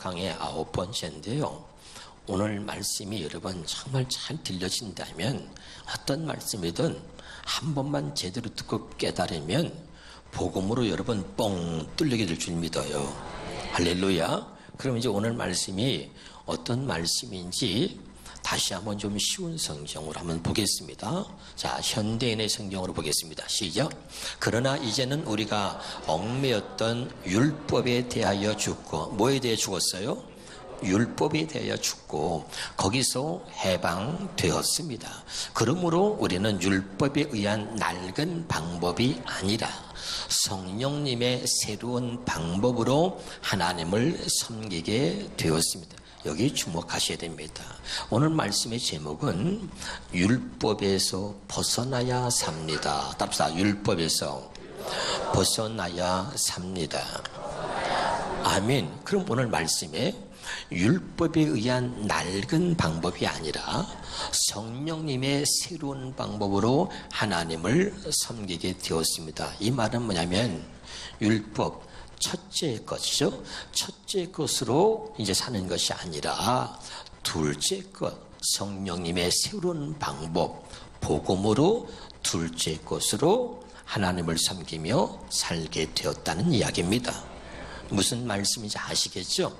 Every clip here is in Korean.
강의 9번째인데요. 오늘 말씀이 여러분 정말 잘 들려진다면 어떤 말씀이든 한 번만 제대로 듣고 깨달으면 복음으로 여러분 뻥 뚫리게 될 줄 믿어요. 할렐루야. 그럼 이제 오늘 말씀이 어떤 말씀인지 다시 한번 좀 쉬운 성경으로 한번 보겠습니다. 자, 현대인의 성경으로 보겠습니다. 시작. 그러나 이제는 우리가 얽매였던 율법에 대하여 죽고, 뭐에 대해 죽었어요? 율법에 대하여 죽고 거기서 해방되었습니다. 그러므로 우리는 율법에 의한 낡은 방법이 아니라 성령님의 새로운 방법으로 하나님을 섬기게 되었습니다. 여기 주목하셔야 됩니다. 오늘 말씀의 제목은 율법에서 벗어나야 삽니다. 답사, 율법에서 벗어나야 삽니다. 아멘. 그럼 오늘 말씀에 율법에 의한 낡은 방법이 아니라 성령님의 새로운 방법으로 하나님을 섬기게 되었습니다. 이 말은 뭐냐면 율법 첫째 것이죠. 첫째 것으로 이제 사는 것이 아니라 둘째 것, 성령님의 새로운 방법, 복음으로 둘째 것으로 하나님을 섬기며 살게 되었다는 이야기입니다. 무슨 말씀인지 아시겠죠?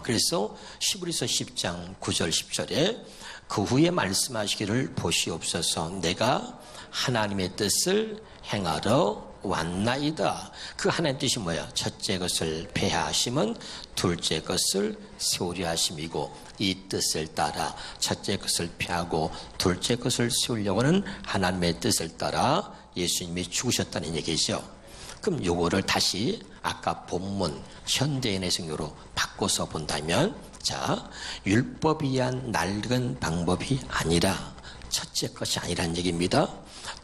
그래서 히브리서 10장 9절 10절에 그 후에 말씀하시기를 보시옵소서 내가 하나님의 뜻을 행하러 왔나이다. 그 하나님의 뜻이 뭐야? 첫째 것을 폐하심은 둘째 것을 세우려 하심이고 이 뜻을 따라 첫째 것을 폐하고 둘째 것을 세우려고 하는 하나님의 뜻을 따라 예수님이 죽으셨다는 얘기죠. 그럼 요거를 다시 아까 본문 현대인의 성경으로 바꿔서 본다면 자, 율법에 의한 낡은 방법이 아니라 첫째 것이 아니라는 얘기입니다.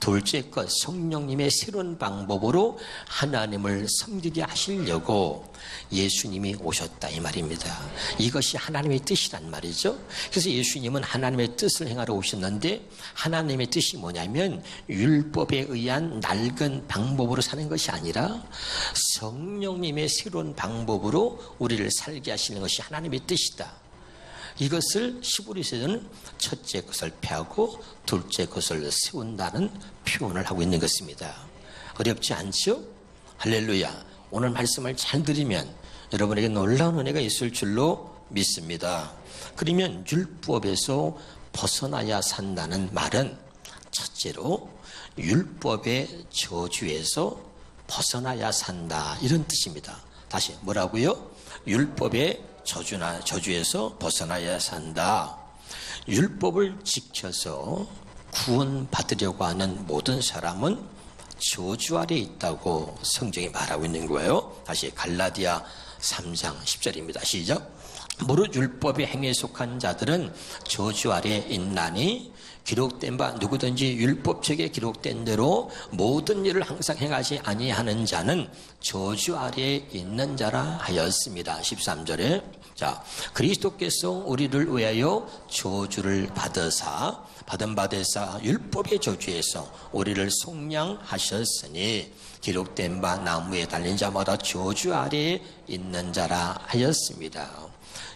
둘째 것, 성령님의 새로운 방법으로 하나님을 섬기게 하시려고 예수님이 오셨다 이 말입니다. 이것이 하나님의 뜻이란 말이죠. 그래서 예수님은 하나님의 뜻을 행하러 오셨는데 하나님의 뜻이 뭐냐면 율법에 의한 낡은 방법으로 사는 것이 아니라 성령님의 새로운 방법으로 우리를 살게 하시는 것이 하나님의 뜻이다. 이것을 히브리서에서는 첫째 것을 폐하고 둘째 것을 세운다는 표현을 하고 있는 것입니다. 어렵지 않죠? 할렐루야. 오늘 말씀을 잘 들으면 여러분에게 놀라운 은혜가 있을 줄로 믿습니다. 그러면 율법에서 벗어나야 산다는 말은 첫째로 율법의 저주에서 벗어나야 산다 이런 뜻입니다. 다시 뭐라고요? 율법의 저주에서 벗어나야 산다. 율법을 지켜서 구원받으려고 하는 모든 사람은 저주 아래 있다고 성경이 말하고 있는 거예요. 다시 갈라디아 3장 10절입니다. 시작. 무릇 율법의 행위에 속한 자들은 저주 아래 있나니 기록된 바 누구든지 율법책에 기록된 대로 모든 일을 항상 행하지 아니하는 자는 저주 아래에 있는 자라 하였습니다. 13절에 자 그리스도께서 우리를 위하여 저주를 받은 바 되사 율법의 저주에서 우리를 속량하셨으니 기록된 바 나무에 달린 자마다 저주 아래에 있는 자라 하였습니다.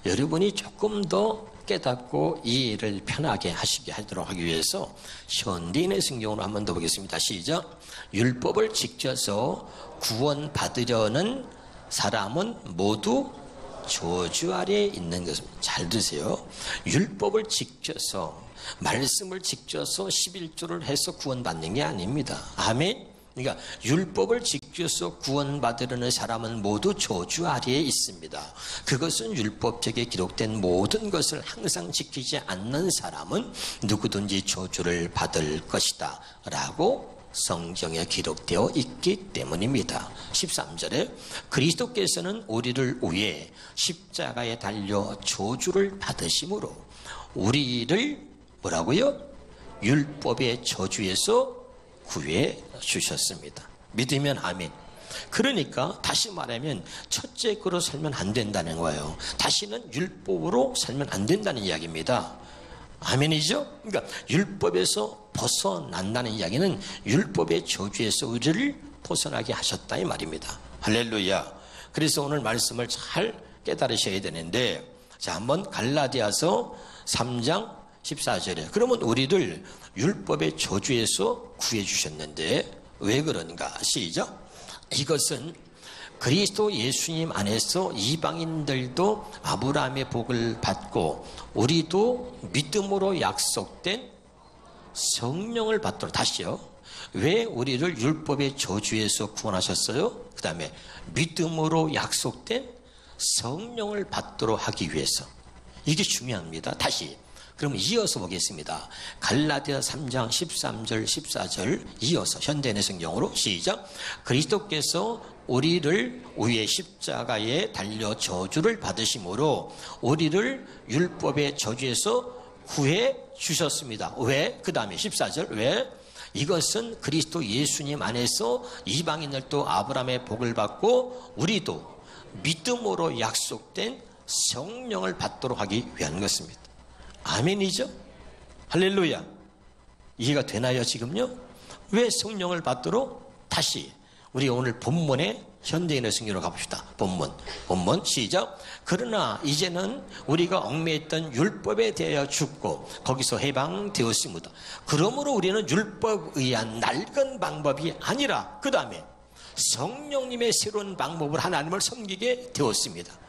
여러분이 조금 더 깨닫고 이해를 편하게 하시게 하도록 하기 위해서 현대인의 성경으로 한 번 더 보겠습니다. 시작. 율법을 지켜서 구원받으려는 사람은 모두 저주 아래에 있는 것입니다. 잘 들으세요. 율법을 지켜서 말씀을 지켜서 11조를 해서 구원받는 게 아닙니다. 아멘. 그러니까 율법을 지켜서 구원받으려는 사람은 모두 저주 아래에 있습니다. 그것은 율법책에 기록된 모든 것을 항상 지키지 않는 사람은 누구든지 저주를 받을 것이다 라고 성경에 기록되어 있기 때문입니다. 13절에 그리스도께서는 우리를 위해 십자가에 달려 저주를 받으심으로 우리를 뭐라고요? 율법의 저주에서 구해 주셨습니다. 믿으면 아멘. 그러니까 다시 말하면 첫째 거로 살면 안 된다는 거예요. 다시는 율법으로 살면 안 된다는 이야기입니다. 아멘이죠? 그러니까 율법에서 벗어난다는 이야기는 율법의 저주에서 우리를 벗어나게 하셨다 이 말입니다. 할렐루야. 그래서 오늘 말씀을 잘 깨달으셔야 되는데, 자, 한번 갈라디아서 3장 14절에 그러면 우리를 율법의 저주에서 구해 주셨는데 왜 그런가? 시작. 이것은 그리스도 예수님 안에서 이방인들도 아브라함의 복을 받고 우리도 믿음으로 약속된 성령을 받도록. 다시요. 왜 우리를 율법의 저주에서 구원하셨어요? 그 다음에 믿음으로 약속된 성령을 받도록 하기 위해서. 이게 중요합니다. 다시 그럼 이어서 보겠습니다. 갈라디아 3장 13절 14절 이어서 현대인의 성경으로 시작. 그리스도께서 우리를 위에 십자가에 달려 저주를 받으심으로 우리를 율법의 저주에서 구해 주셨습니다. 왜? 그 다음에 14절 왜? 이것은 그리스도 예수님 안에서 이방인들도 아브라함의 복을 받고 우리도 믿음으로 약속된 성령을 받도록 하기 위한 것입니다. 아멘이죠? 할렐루야. 이해가 되나요 지금요? 왜 성령을 받도록? 다시 우리 오늘 본문의 현대인의 성경으로 가봅시다. 본문 시작. 그러나 이제는 우리가 얽매였던 율법에 대하여 죽고 거기서 해방되었습니다. 그러므로 우리는 율법에 의한 낡은 방법이 아니라 그 다음에 성령님의 새로운 방법을 하나님을 섬기게 되었습니다.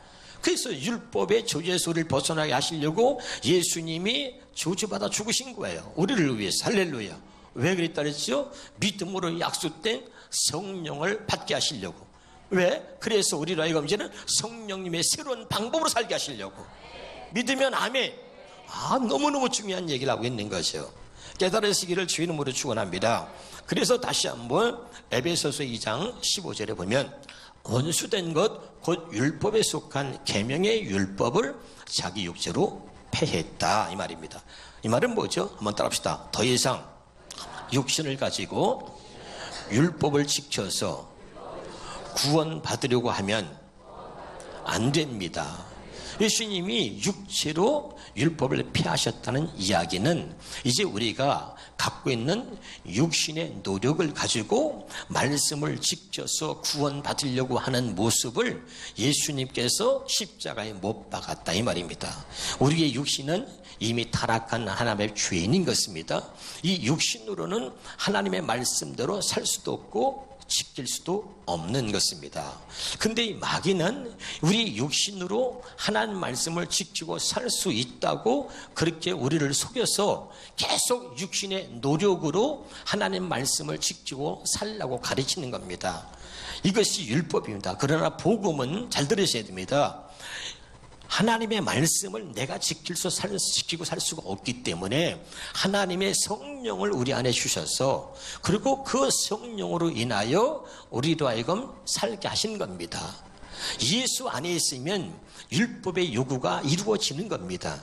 그래서 율법의 저주에서 우리를 벗어나게 하시려고 예수님이 저주받아 죽으신 거예요. 우리를 위해서. 할렐루야. 왜 그랬다 그랬죠? 믿음으로 약속된 성령을 받게 하시려고. 왜? 그래서 우리로 하여금 이제는 성령님의 새로운 방법으로 살게 하시려고. 믿으면 아멘. 너무너무 중요한 얘기를 하고 있는 거죠. 깨달으시기를 주의 이름으로 축원합니다. 그래서 다시 한번 에베소서 2장 15절에 보면 원수된 것 곧 율법에 속한 계명의 율법을 자기 육체로 폐했다 이 말입니다. 이 말은 뭐죠? 한번 따라합시다. 더 이상 육신을 가지고 율법을 지켜서 구원받으려고 하면 안 됩니다. 예수님이 육체로 율법을 폐하셨다는 이야기는 이제 우리가 갖고 있는 육신의 노력을 가지고 말씀을 지켜서 구원받으려고 하는 모습을 예수님께서 십자가에 못 박았다 이 말입니다. 우리의 육신은 이미 타락한 하나님의 죄인인 것입니다. 이 육신으로는 하나님의 말씀대로 살 수도 없고 지킬 수도 없는 것입니다. 근데 이 마귀는 우리 육신으로 하나님 말씀을 지키고 살 수 있다고 그렇게 우리를 속여서 계속 육신의 노력으로 하나님 말씀을 지키고 살라고 가르치는 겁니다. 이것이 율법입니다. 그러나 복음은 잘 들으셔야 됩니다. 하나님의 말씀을 내가 지키고 살 수가 없기 때문에 하나님의 성령을 우리 안에 주셔서 그리고 그 성령으로 인하여 우리로 하여금 살게 하신 겁니다. 예수 안에 있으면 율법의 요구가 이루어지는 겁니다.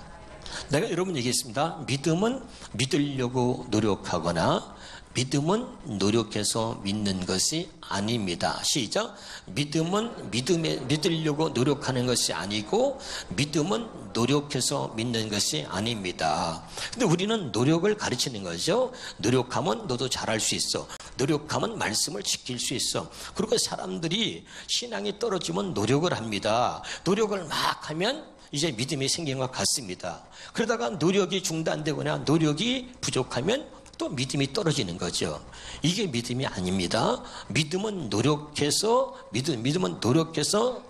내가 여러분 얘기했습니다. 믿음은 믿으려고 노력하거나 믿음은 노력해서 믿는 것이 아닙니다. 시작. 믿음은 믿으려고 노력하는 것이 아니고 믿음은 노력해서 믿는 것이 아닙니다. 근데 우리는 노력을 가르치는 거죠. 노력하면 너도 잘할 수 있어. 노력하면 말씀을 지킬 수 있어. 그리고 사람들이 신앙이 떨어지면 노력을 합니다. 노력을 막 하면 이제 믿음이 생긴 것 같습니다. 그러다가 노력이 중단되거나 노력이 부족하면 또 믿음이 떨어지는 거죠. 이게 믿음이 아닙니다. 믿음은 노력해서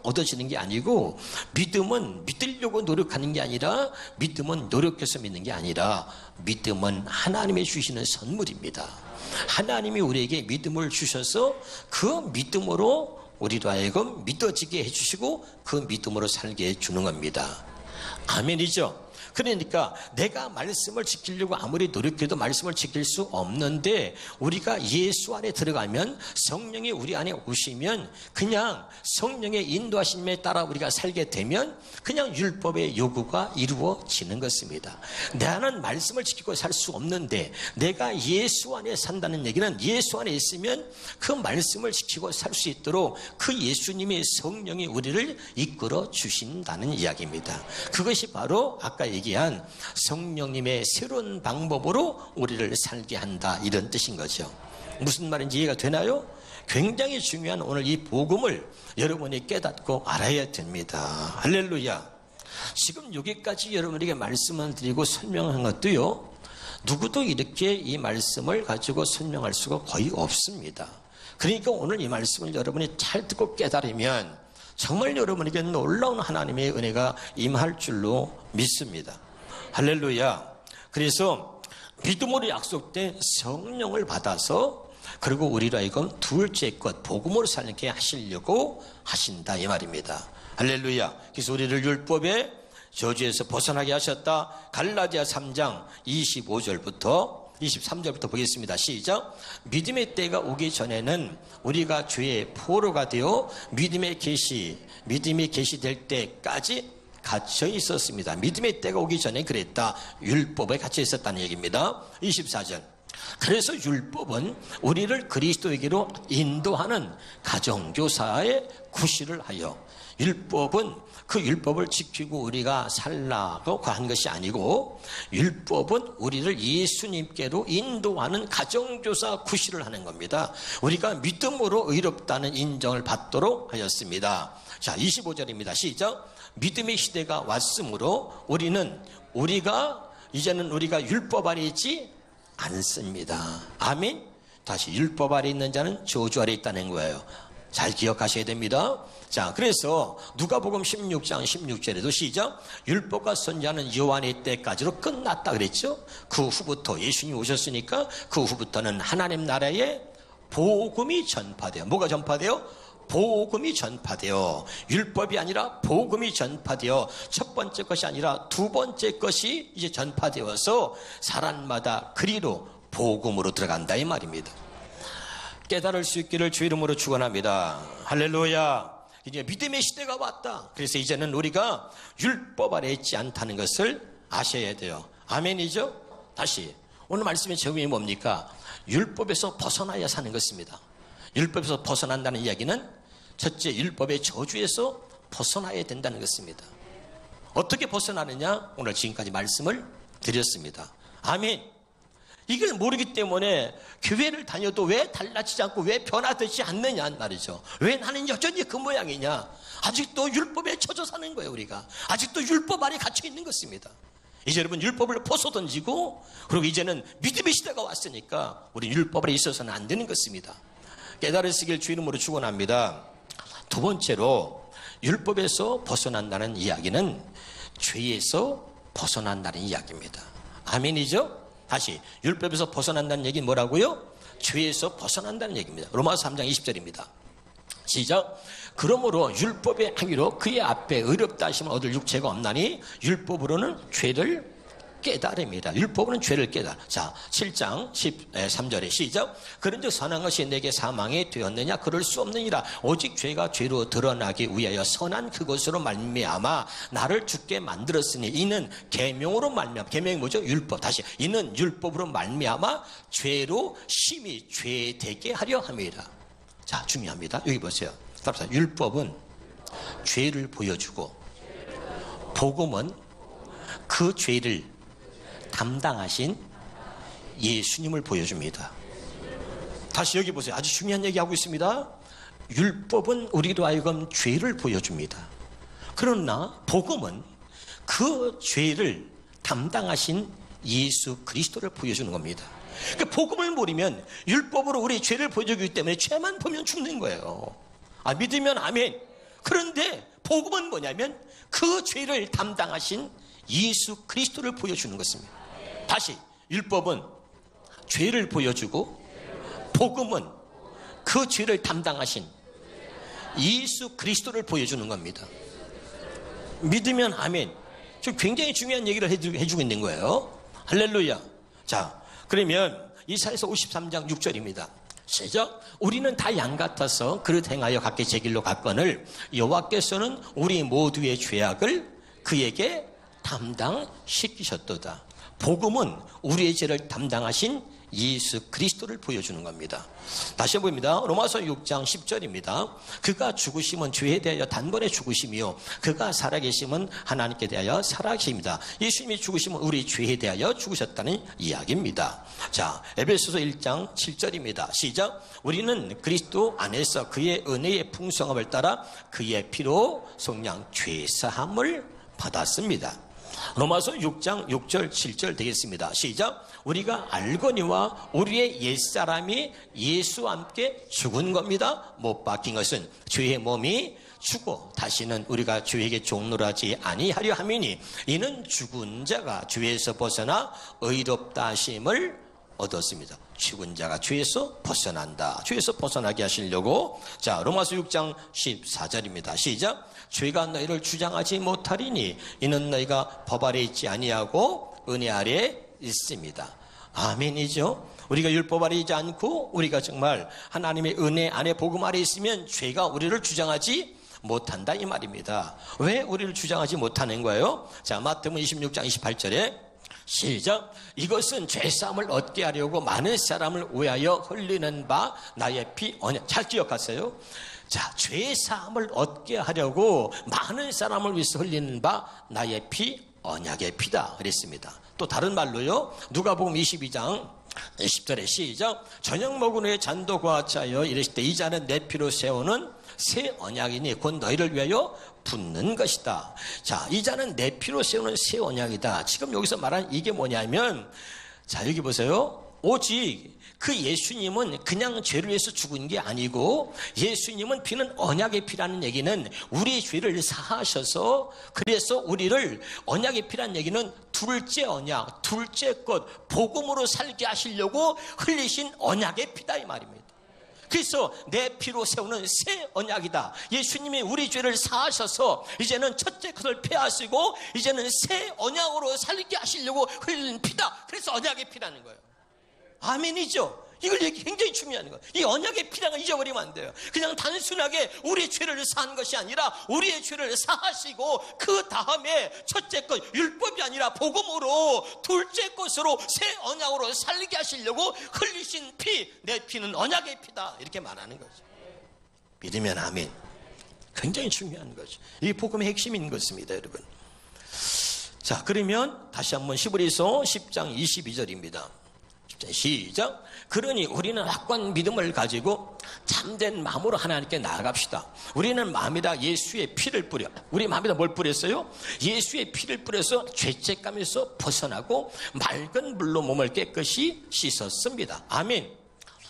얻어지는 게 아니고 믿음은 믿으려고 노력하는 게 아니라 믿음은 노력해서 믿는 게 아니라 믿음은 하나님이 주시는 선물입니다. 하나님이 우리에게 믿음을 주셔서 그 믿음으로 우리도 하여금 믿어지게 해주시고 그 믿음으로 살게 해주는 겁니다. 아멘이죠. 그러니까 내가 말씀을 지키려고 아무리 노력해도 말씀을 지킬 수 없는데 우리가 예수 안에 들어가면 성령이 우리 안에 오시면 그냥 성령의 인도하심에 따라 우리가 살게 되면 그냥 율법의 요구가 이루어지는 것입니다. 나는 말씀을 지키고 살 수 없는데 내가 예수 안에 산다는 얘기는 예수 안에 있으면 그 말씀을 지키고 살 수 있도록 그 예수님의 성령이 우리를 이끌어 주신다는 이야기입니다. 그것이 바로 아까 얘기한 성령님의 새로운 방법으로 우리를 살게 한다 이런 뜻인 거죠. 무슨 말인지 이해가 되나요? 굉장히 중요한 오늘 이 복음을 여러분이 깨닫고 알아야 됩니다. 할렐루야. 지금 여기까지 여러분에게 말씀을 드리고 설명한 것도요, 누구도 이렇게 이 말씀을 가지고 설명할 수가 거의 없습니다. 그러니까 오늘 이 말씀을 여러분이 잘 듣고 깨달으면 정말 여러분에게 놀라운 하나님의 은혜가 임할 줄로 믿습니다. 할렐루야. 그래서 믿음으로 약속된 성령을 받아서 그리고 우리로 하여금 둘째 것 복음으로 살게 하시려고 하신다 이 말입니다. 할렐루야. 그래서 우리를 율법의 저주에서 벗어나게 하셨다. 갈라디아 3장 25절부터 23절부터 보겠습니다. 시작. 믿음의 때가 오기 전에는 우리가 죄의 포로가 되어 믿음이 계시될 때까지 갇혀 있었습니다. 믿음의 때가 오기 전에 그랬다. 율법에 갇혀 있었다는 얘기입니다. 24절. 그래서 율법은 우리를 그리스도에게로 인도하는 가정교사의 구실을 하여, 율법은 그 율법을 지키고 우리가 살라고 한 것이 아니고 율법은 우리를 예수님께로 인도하는 가정교사 구실을 하는 겁니다. 우리가 믿음으로 의롭다는 인정을 받도록 하였습니다. 자, 25절입니다. 시작. 믿음의 시대가 왔으므로 이제는 우리가 율법 아래 있지 않습니다. 아멘. 다시 율법 아래 있는 자는 저주 아래 있다는 거예요. 잘 기억하셔야 됩니다. 자, 그래서 누가복음 16장 16절에도 시작. 율법과 선지자는 요한의 때까지로 끝났다 그랬죠. 그 후부터 예수님이 오셨으니까 그 후부터는 하나님 나라의 복음이 전파돼요. 뭐가 전파돼요? 복음이 전파되어, 율법이 아니라 복음이 전파되어, 첫 번째 것이 아니라 두 번째 것이 이제 전파되어서 사람마다 그리로 복음으로 들어간다 이 말입니다. 깨달을 수 있기를 주 이름으로 축원합니다. 할렐루야. 이제 믿음의 시대가 왔다. 그래서 이제는 우리가 율법 아래 있지 않다는 것을 아셔야 돼요. 아멘이죠? 다시 오늘 말씀의 제목이 뭡니까? 율법에서 벗어나야 사는 것입니다. 율법에서 벗어난다는 이야기는 첫째, 율법의 저주에서 벗어나야 된다는 것입니다. 어떻게 벗어나느냐? 오늘 지금까지 말씀을 드렸습니다. 아멘. 이걸 모르기 때문에 교회를 다녀도 왜 달라지지 않고 왜 변화되지 않느냐 말이죠. 왜 나는 여전히 그 모양이냐? 아직도 율법에 젖어 사는 거예요. 우리가 아직도 율법 아래 갇혀 있는 것입니다. 이제 여러분 율법을 벗어 던지고, 그리고 이제는 믿음의 시대가 왔으니까 우리 율법 아래 있어서는 안 되는 것입니다. 깨달으시길 주 이름으로 축원합니다. 두 번째로 율법에서 벗어난다는 이야기는 죄에서 벗어난다는 이야기입니다. 아멘이죠? 다시 율법에서 벗어난다는 얘기는 뭐라고요? 죄에서 벗어난다는 얘기입니다. 로마서 3장 20절입니다. 시작. 그러므로 율법의 행위로 그의 앞에 의롭다 하심을 얻을 육체가 없나니 율법으로는 죄를 깨달음이다. 율법으로는 죄를 깨달아. 자, 7장 13절에 시작. 그런즉 선한 것이 내게 사망이 되었느냐? 그럴 수 없느니라. 오직 죄가 죄로 드러나기 위하여 선한 그것으로 말미암아 나를 죽게 만들었으니 이는 계명으로 말미암아. 계명이 뭐죠? 율법. 다시 이는 율법으로 말미암아 죄로 심히 죄되게 하려 함이라. 자, 중요합니다. 여기 보세요. 답사. 율법은 죄를 보여주고 복음은 그 죄를 담당하신 예수님을 보여줍니다. 다시 여기 보세요. 아주 중요한 얘기하고 있습니다. 율법은 우리로 하여금 죄를 보여줍니다. 그러나 복음은 그 죄를 담당하신 예수 그리스도를 보여주는 겁니다. 그러니까 복음을 모르면 율법으로 우리 죄를 보여주기 때문에 죄만 보면 죽는 거예요. 아, 믿으면 아멘. 그런데 복음은 뭐냐면 그 죄를 담당하신 예수 그리스도를 보여주는 것입니다. 다시 율법은 죄를 보여주고 복음은 그 죄를 담당하신 예수 그리스도를 보여주는 겁니다. 믿으면 아멘. 지금 굉장히 중요한 얘기를 해주고 있는 거예요. 할렐루야. 자, 그러면 이사야서 53장 6절입니다. 시작. 우리는 다 양 같아서 그릇 행하여 각기 제 길로 갔거늘 여호와께서는 우리 모두의 죄악을 그에게 담당시키셨도다. 복음은 우리의 죄를 담당하신 예수 그리스도를 보여주는 겁니다. 다시 봅니다. 로마서 6장 10절입니다. 그가 죽으심은 죄에 대하여 단번에 죽으심이요 그가 살아계심은 하나님께 대하여 살아계십니다. 예수님이 죽으심은 우리 죄에 대하여 죽으셨다는 이야기입니다. 자, 에베소서 1장 7절입니다. 시작. 우리는 그리스도 안에서 그의 은혜의 풍성함을 따라 그의 피로 속량 죄사함을 받았습니다. 로마서 6장 6절 7절 되겠습니다. 시작. 우리가 알거니와 우리의 옛사람이 예수와 함께 죽은 겁니다. 못 박힌 것은 죄의 몸이 죽어 다시는 우리가 죄에게 종노하지 아니하려 함이니 이는 죽은 자가 죄에서 벗어나 의롭다 하심을 얻었습니다. 죽은 자가 죄에서 벗어난다. 죄에서 벗어나게 하시려고. 자, 로마서 6장 14절입니다. 시작. 죄가 너희를 주장하지 못하리니 이는 너희가 법 아래 있지 아니하고 은혜 아래 있습니다. 아멘이죠. 우리가 율법 아래 있지 않고 우리가 정말 하나님의 은혜 안에 복음 아래 있으면 죄가 우리를 주장하지 못한다 이 말입니다. 왜 우리를 주장하지 못하는 거예요? 자, 마태복음 26장 28절에 시작. 이것은 죄사함을 얻게 하려고 많은 사람을 위하여 흘리는 바 나의 피 언약. 잘 기억하세요. 자, 죄사함을 얻게 하려고 많은 사람을 위해서 흘리는 바 나의 피 언약의 피다 그랬습니다. 또 다른 말로요. 누가복음 22장 10절에 시작. 저녁 먹은 후에 잔도 고아차여 이르실 때 이 잔은 내 피로 세우는 새 언약이니 곧 너희를 위하여 붓는 것이다. 자, 이 잔은 내 피로 세우는 새 언약이다. 지금 여기서 말한 이게 뭐냐면, 자, 여기 보세요. 오직 그 예수님은 그냥 죄를 위해서 죽은 게 아니고 예수님은 피는 언약의 피라는 얘기는 우리의 죄를 사하셔서 그래서 우리를 언약의 피라는 얘기는 둘째 언약, 둘째 것 복음으로 살게 하시려고 흘리신 언약의 피다 이 말입니다. 그래서 내 피로 세우는 새 언약이다. 예수님이 우리 죄를 사하셔서 이제는 첫째 것을 폐하시고 이제는 새 언약으로 살게 하시려고 흘린 피다. 그래서 언약의 피라는 거예요. 아멘이죠. 이걸 굉장히 중요한 거예요. 이 언약의 피라는 걸 잊어버리면 안 돼요. 그냥 단순하게 우리의 죄를 사한 것이 아니라 우리의 죄를 사하시고 그 다음에 첫째 것 율법이 아니라 복음으로 둘째 것으로 새 언약으로 살게 하시려고 흘리신 피, 내 피는 언약의 피다 이렇게 말하는 거죠. 믿으면 아멘. 굉장히 중요한 거죠. 이게 복음의 핵심인 것입니다, 여러분. 자, 그러면 다시 한번 히브리서 10장 22절입니다. 시작. 그러니 우리는 확고한 믿음을 가지고 참된 마음으로 하나님께 나아갑시다. 우리는 마음에다 예수의 피를 뿌려. 우리 마음에다 뭘 뿌렸어요? 예수의 피를 뿌려서 죄책감에서 벗어나고 맑은 물로 몸을 깨끗이 씻었습니다. 아멘.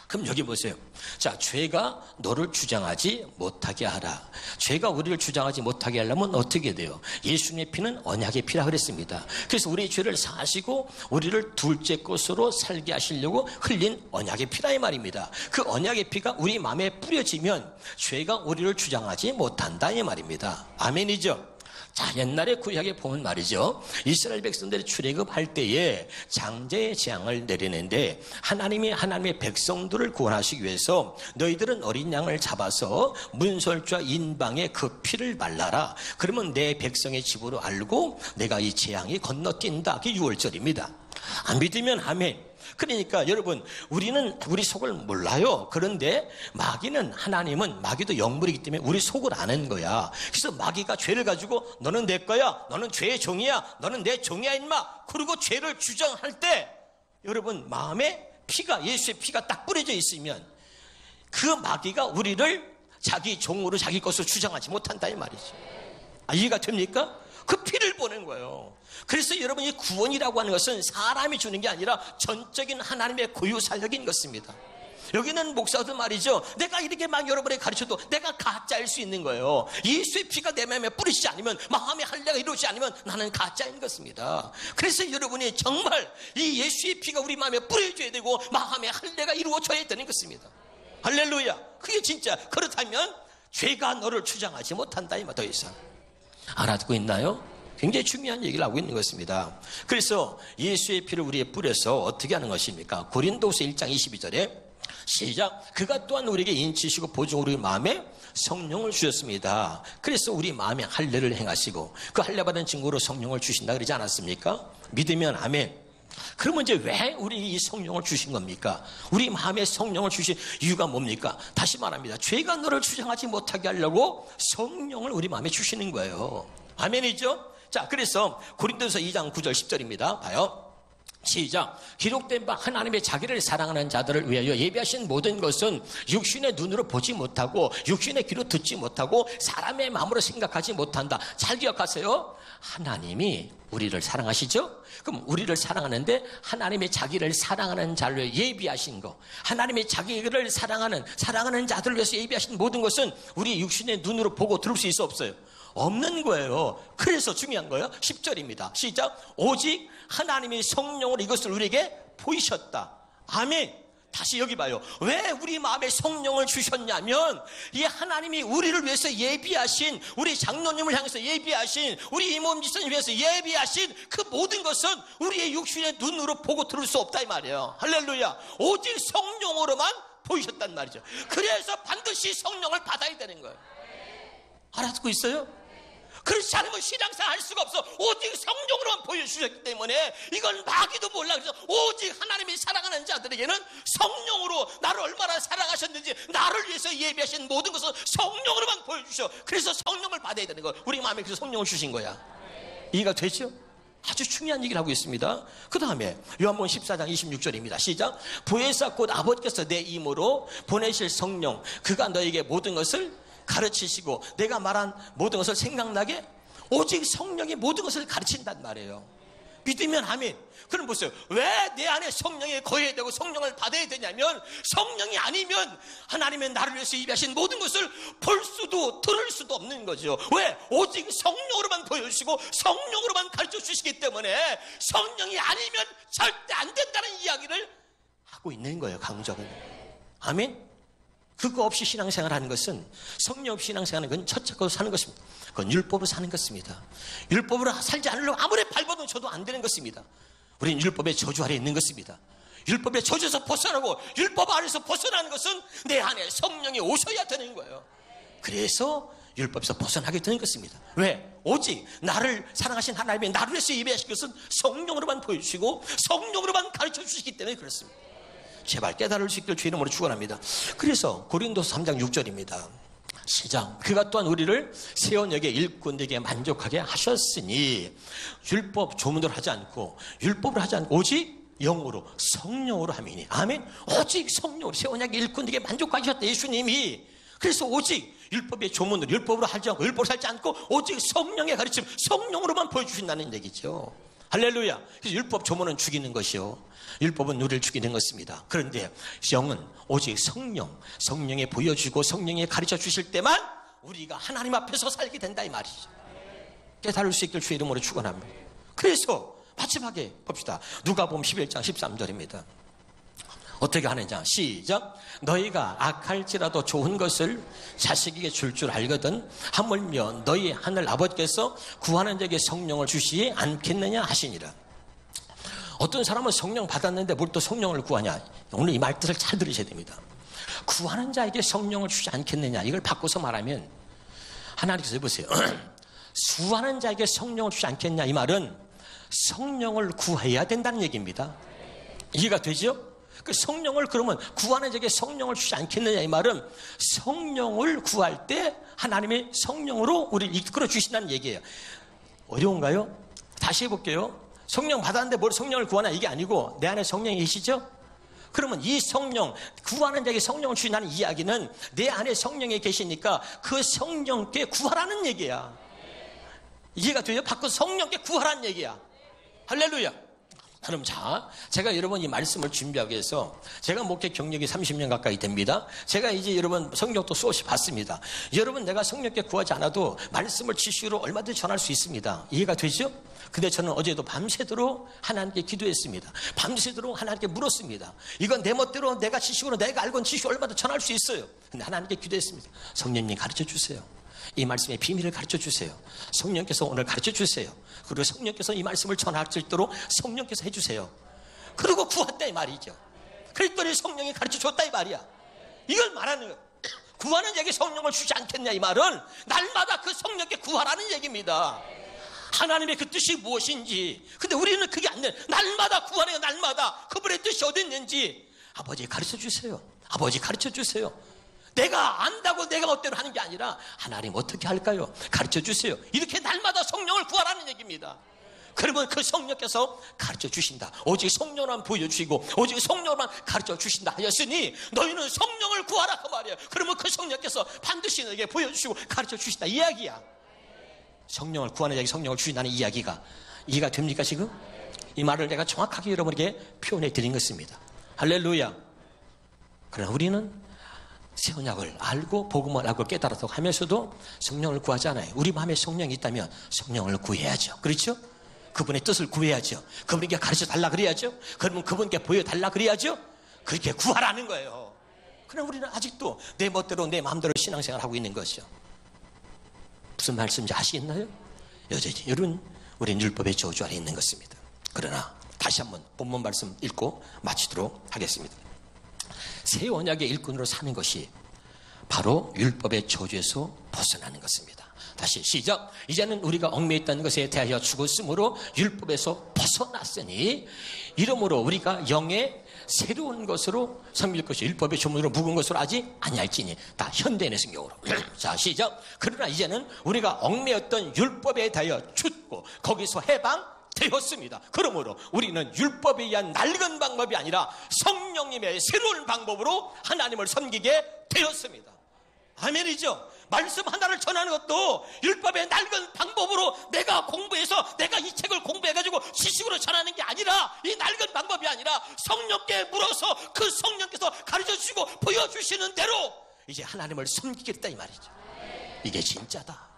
그럼 여기 보세요. 자, 죄가 너를 주장하지 못하게 하라. 죄가 우리를 주장하지 못하게 하려면 어떻게 돼요? 예수님의 피는 언약의 피라 그랬습니다. 그래서 우리의 죄를 사하시고 우리를 둘째 것으로 살게 하시려고 흘린 언약의 피라 이 말입니다. 그 언약의 피가 우리 마음에 뿌려지면 죄가 우리를 주장하지 못한다 이 말입니다. 아멘이죠. 자, 옛날에 구약에 보면 말이죠. 이스라엘 백성들이 출애굽할 때에 장제의 재앙을 내리는데 하나님이 하나님의 백성들을 구원하시기 위해서 너희들은 어린 양을 잡아서 문설주와 인방에 그 피를 발라라. 그러면 내 백성의 집으로 알고 내가 이 재앙이 건너뛴다. 그게 6월절입니다. 안 믿으면 아멘. 그러니까 여러분 우리는 우리 속을 몰라요. 그런데 마귀는 하나님은 마귀도 영물이기 때문에 우리 속을 아는 거야. 그래서 마귀가 죄를 가지고 너는 내 거야. 너는 죄의 종이야. 너는 내 종이야 임마. 그리고 죄를 주장할 때 여러분 마음에 피가 예수의 피가 딱 뿌려져 있으면 그 마귀가 우리를 자기 종으로 자기 것으로 주장하지 못한다 이 말이죠. 이해가 됩니까? 그 피를 보낸 거예요. 그래서 여러분 이 구원이라고 하는 것은 사람이 주는 게 아니라 전적인 하나님의 고유 사역인 것입니다. 여기는 목사도 말이죠. 내가 이렇게 막 여러분에게 가르쳐도 내가 가짜일 수 있는 거예요. 예수의 피가 내 마음에 뿌리지 않으면 마음의 할례가 이루어지지 않으면 나는 가짜인 것입니다. 그래서 여러분이 정말 이 예수의 피가 우리 마음에 뿌려져야 되고 마음의 할례가 이루어져야 되는 것입니다. 할렐루야. 그게 진짜 그렇다면 죄가 너를 주장하지 못한다 이 말 더 이상. 알아듣고 있나요? 굉장히 중요한 얘기를 하고 있는 것입니다. 그래서 예수의 피를 우리에 뿌려서 어떻게 하는 것입니까? 고린도후서 1장 22절에 시작. 그가 또한 우리에게 인치시고 보증 우리 마음에 성령을 주셨습니다. 그래서 우리 마음에 할례를 행하시고 그 할례 받은 증거로 성령을 주신다 그러지 않았습니까? 믿으면 아멘. 그러면 이제 왜 우리 이 성령을 주신 겁니까? 우리 마음에 성령을 주신 이유가 뭡니까? 다시 말합니다. 죄가 너를 주장하지 못하게 하려고 성령을 우리 마음에 주시는 거예요. 아멘이죠? 자, 그래서 고린도서 2장 9절 10절입니다. 봐요. 시작. 기록된 바 하나님의 자기를 사랑하는 자들을 위하여 예비하신 모든 것은 육신의 눈으로 보지 못하고 육신의 귀로 듣지 못하고 사람의 마음으로 생각하지 못한다. 잘 기억하세요. 하나님이 우리를 사랑하시죠? 그럼 우리를 사랑하는데 하나님의 자기를 사랑하는 자를 예비하신 거, 하나님의 자기를 사랑하는 자들을 위해서 예비하신 모든 것은 우리 육신의 눈으로 보고 들을 수 있어 없어요? 없는 거예요. 그래서 중요한 거예요. 10절입니다. 시작. 오직 하나님의 성령으로 이것을 우리에게 보이셨다. 아멘. 다시 여기 봐요. 왜 우리 마음에 성령을 주셨냐면 이 하나님이 우리를 위해서 예비하신, 우리 장로님을 향해서 예비하신, 우리 이모님 지사님 위해서 예비하신 그 모든 것은 우리의 육신의 눈으로 보고 들을 수 없다 이 말이에요. 할렐루야. 오직 성령으로만 보이셨단 말이죠. 그래서 반드시 성령을 받아야 되는 거예요. 알아듣고 있어요? 그렇지 않으면 신앙생활 할 수가 없어. 오직 성령으로만 보여주셨기 때문에 이건 마귀도 몰라. 그래서 오직 하나님이 사랑하는 자들에게는 성령으로 나를 얼마나 사랑하셨는지, 나를 위해서 예비하신 모든 것을 성령으로만 보여주셔. 그래서 성령을 받아야 되는 거예요. 우리 마음에 그래서 성령을 주신 거야. 이해가 되죠? 아주 중요한 얘기를 하고 있습니다. 그 다음에 요한복음 14장 26절입니다. 시작. 보혜사 곧 아버지께서 내 이름으로 보내실 성령, 그가 너에게 모든 것을 가르치시고 내가 말한 모든 것을 생각나게, 오직 성령이 모든 것을 가르친단 말이에요. 믿으면 아멘. 그럼 보세요. 왜 내 안에 성령이 거해야 되고 성령을 받아야 되냐면, 성령이 아니면 하나님의 나를 위해서 예비하신 모든 것을 볼 수도 들을 수도 없는 거죠. 왜? 오직 성령으로만 보여주시고 성령으로만 가르쳐 주시기 때문에 성령이 아니면 절대 안 된다는 이야기를 하고 있는 거예요. 강조는. 아멘. 그거 없이 신앙생활 하는 것은, 성령 없이 신앙생활 하는 건 첫째 것으로 사는 것입니다. 그건 율법으로 사는 것입니다. 율법으로 살지 않으려고 아무리 발버둥 쳐도 안 되는 것입니다. 우리는 율법의 저주 아래 있는 것입니다. 율법의 저주에서 벗어나고 율법 아래에서 벗어나는 것은 내 안에 성령이 오셔야 되는 거예요. 그래서 율법에서 벗어나게 되는 것입니다. 왜? 오직 나를 사랑하신 하나님의 나를 위해서 예배하신 것은 성령으로만 보여주시고 성령으로만 가르쳐 주시기 때문에 그렇습니다. 제발 깨달을 수 있기를 주의 이름으로 축원합니다. 그래서 고린도서 3장 6절입니다. 시작. 그가 또한 우리를 새 언약의 일꾼에게 만족하게 하셨으니 율법 조문으로 하지 않고 율법을 하지 않고 오직 영으로 성령으로 함이니. 아멘. 오직 성령으로 새 언약의 일꾼에게 만족하게 하셨다 예수님이. 그래서 오직 율법의 조문으로, 율법으로 하지 않고 율법을 살지 않고 오직 성령의 가르침, 성령으로만 보여주신다는 얘기죠. 할렐루야. 그래서 율법 조문은 죽이는 것이요, 율법은 우리를 죽이는 것입니다. 그런데 영은 오직 성령에 보여주고 성령에 가르쳐 주실 때만 우리가 하나님 앞에서 살게 된다 이 말이죠. 깨달을 수 있길 주의 이름으로 축원합니다. 그래서 마지막에 봅시다. 누가복음 11장 13절입니다. 어떻게 하느냐. 시작. 너희가 악할지라도 좋은 것을 자식에게 줄 알거든 하물며 너희 하늘 아버지께서 구하는 자에게 성령을 주시지 않겠느냐 하시니라. 어떤 사람은 성령 받았는데 뭘 또 성령을 구하냐. 오늘 이 말들을 잘 들으셔야 됩니다. 구하는 자에게 성령을 주지 않겠느냐, 이걸 바꿔서 말하면 하나님께서 해보세요. 수하는 자에게 성령을 주지 않겠냐, 이 말은 성령을 구해야 된다는 얘기입니다. 이해가 되죠? 그 성령을 그러면 구하는 자에게 성령을 주지 않겠느냐, 이 말은 성령을 구할 때 하나님의 성령으로 우리를 이끌어 주신다는 얘기예요. 어려운가요? 다시 해볼게요. 성령 받았는데 뭘 성령을 구하나, 이게 아니고 내 안에 성령이 계시죠? 그러면 이 성령, 구하는 자에게 성령을 주신다는 이야기는 내 안에 성령이 계시니까 그 성령께 구하라는 얘기야. 이해가 돼요? 바꿔서 성령께 구하라는 얘기야. 할렐루야. 그럼 자, 제가 여러분 이 말씀을 준비하기 위해서, 제가 목회 경력이 30년 가까이 됩니다. 제가 이제 여러분 성경도 수없이 봤습니다. 여러분 내가 성령께 구하지 않아도 말씀을 지식으로 얼마든지 전할 수 있습니다. 이해가 되죠? 근데 저는 어제도 밤새도록 하나님께 기도했습니다. 밤새도록 하나님께 물었습니다. 이건 내 멋대로 내가 지식으로 내가 알고 있는 지식으로 얼마든지 전할 수 있어요. 근데 하나님께 기도했습니다. 성령님 가르쳐 주세요. 이 말씀의 비밀을 가르쳐 주세요. 성령께서 오늘 가르쳐 주세요. 그리고 성령께서 이 말씀을 전할 수 있도록 성령께서 해주세요. 그리고 구했다 이 말이죠. 그랬더니 성령이 가르쳐 줬다 이 말이야. 이걸 말하는 거예요. 구하는 자에게 성령을 주지 않겠냐, 이 말은 날마다 그 성령께 구하라는 얘기입니다. 하나님의 그 뜻이 무엇인지. 근데 우리는 그게 안 돼. 날마다 구하네요. 날마다 그분의 뜻이 어디 있는지 아버지 가르쳐 주세요. 아버지 가르쳐 주세요. 내가 안다고 내가 멋대로 하는 게 아니라 하나님 어떻게 할까요? 가르쳐 주세요. 이렇게 날마다 성령을 구하라는 얘기입니다. 그러면 그 성령께서 가르쳐 주신다. 오직 성령만 보여주시고 오직 성령만 가르쳐 주신다 하였으니 너희는 성령을 구하라 그 말이에요. 그러면 그 성령께서 반드시 너에게 보여주시고 가르쳐 주신다 이 이야기야. 성령을 구하는 자에게 성령을 주신다는 이야기가 이해가 됩니까 지금? 이 말을 내가 정확하게 여러분에게 표현해 드린 것입니다. 할렐루야. 그러나 우리는 새 언약을 알고 복음을 알고 깨달아서 하면서도 성령을 구하잖아요. 우리 마음에 성령이 있다면 성령을 구해야죠. 그렇죠? 그분의 뜻을 구해야죠. 그분에게 가르쳐 달라 그래야죠. 그러면 그분께 보여달라 그래야죠. 그렇게 구하라는 거예요. 그러나 우리는 아직도 내 멋대로 내 마음대로 신앙생활을 하고 있는 것이죠. 무슨 말씀인지 아시겠나요? 여전히 여러분 우리는 율법의 저주 아래 있는 것입니다. 그러나 다시 한번 본문 말씀 읽고 마치도록 하겠습니다. 새 언약의 일꾼으로 사는 것이 바로 율법의 저주에서 벗어나는 것입니다. 다시 시작. 이제는 우리가 얽매여 있다는 것에 대하여 죽었으므로 율법에서 벗어났으니 이러므로 우리가 영의 새로운 것으로 섬길 것이 율법의 조문으로 묵은 것으로 하지 아니할지니. 다 현대인의 성경으로. 자 시작. 그러나 이제는 우리가 얽매였던 율법에 대하여 죽고 거기서 해방되었습니다. 그러므로 우리는 율법에 의한 낡은 방법이 아니라 성령님의 새로운 방법으로 하나님을 섬기게 되었습니다. 아멘이죠. 말씀 하나를 전하는 것도 율법의 낡은 방법으로 내가 공부해서 내가 이 책을 공부해가지고 지식으로 전하는 게 아니라 이 낡은 방법이 아니라 성령께 물어서 그 성령께서 가르쳐주시고 보여주시는 대로 이제 하나님을 섬기겠다 이 말이죠. 이게 진짜다.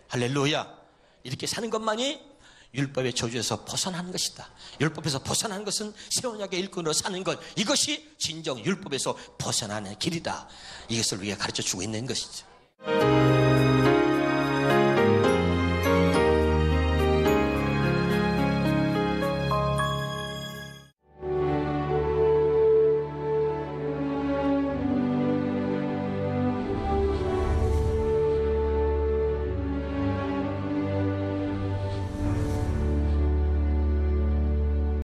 할렐루야. 이렇게 사는 것만이 율법의 저주에서 벗어나는 것이다. 율법에서 벗어나는 것은 새 언약의 일꾼으로 사는 것, 이것이 진정 율법에서 벗어나는 길이다. 이것을 우리가 가르쳐주고 있는 것이죠.